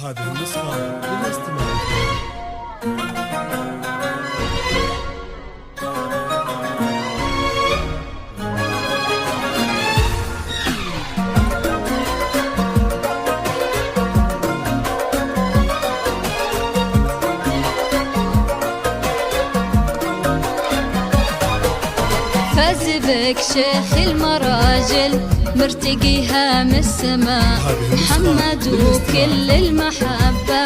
هذه النسخة للاستماع. فاز بك شيخ المراجل مرتقيها من السماء، محمد وكل المحبة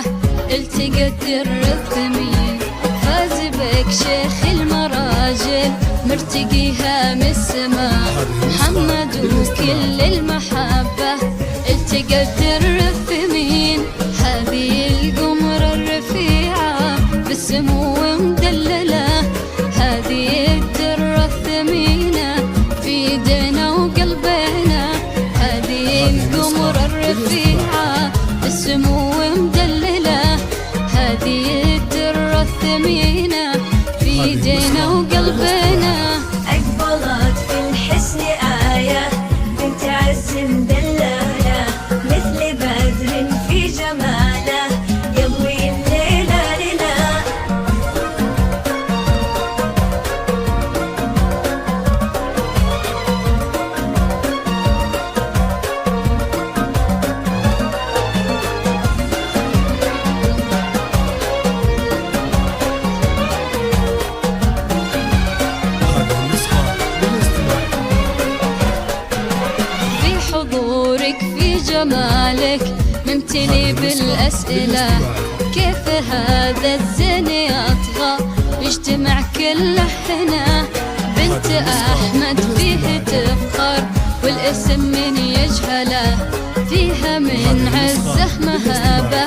التقت الثمين. فاز بك شيخ المراجل مرتقيها من السماء، محمد وكل المحبة التقت الثمين. هذه القمر الرفيعة بالسمو مدللة، هذه الدرة الثمينة في ايدينا وقلبنا. هذه القمر الرفيعة بالسمو مدللة، هذه الدرة الثمينة في ايدينا وقلبنا. أقبلت في الحسن آية بنت عز مدللة، مثل بدر في جماله يضوي الليلة لنا. حضورك في جمالك ممتلي بالأسئلة، كيف هذا الزين يطغى يجتمع كله هنا. بنت أحمد فيه تفخر والاسم من يجهله، فيها من عزه مهابة،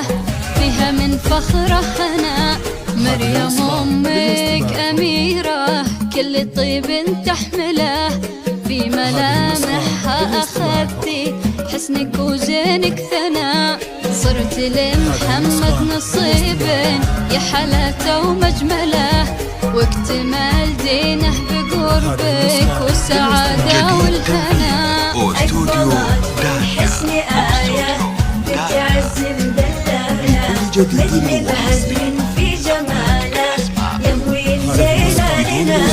فيها من فخره هنا. مريم أمك أميرة كل طيب تحمله، في ملامحها أخذتي حسنك وزينك ثنا. صرت لمحمد نصيب يا حلاته ومجمله، واكتمال دينه بقربك والسعادة والهنا. أقبلت في حسن آية بنت عز مدللة، مثل بدر في جماله يضوي الليلة لنا.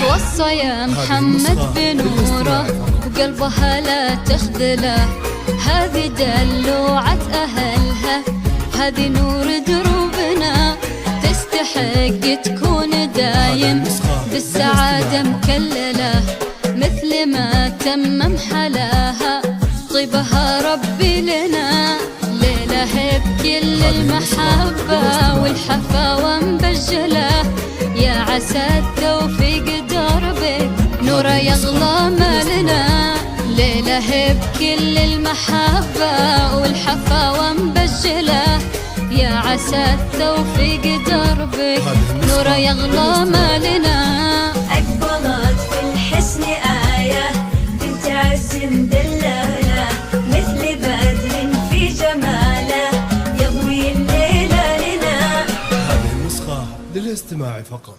توصى يا محمد بنوره وقلبها لا تخذله، هذه دلوعة أهلها، هذه نور دروبنا. تستحق تكون دايم بالسعادة مكللة، مثل ما تمم حلاها طيبها ربي لنا. ليلة بكل المحبة والحفاوة مبجلة، يا عسى التوفيق دربك نوره يغلى مالنا. ليلة بكل المحبة والحفاوة مبجلة، يا عسى التوفيق دربك نوره يغلى مالنا. أقبلت في الحسن آية بنت عز مدللة، مثل بدر في جماله يضوي الليلة لنا. هذه النسخة للاستماع فقط.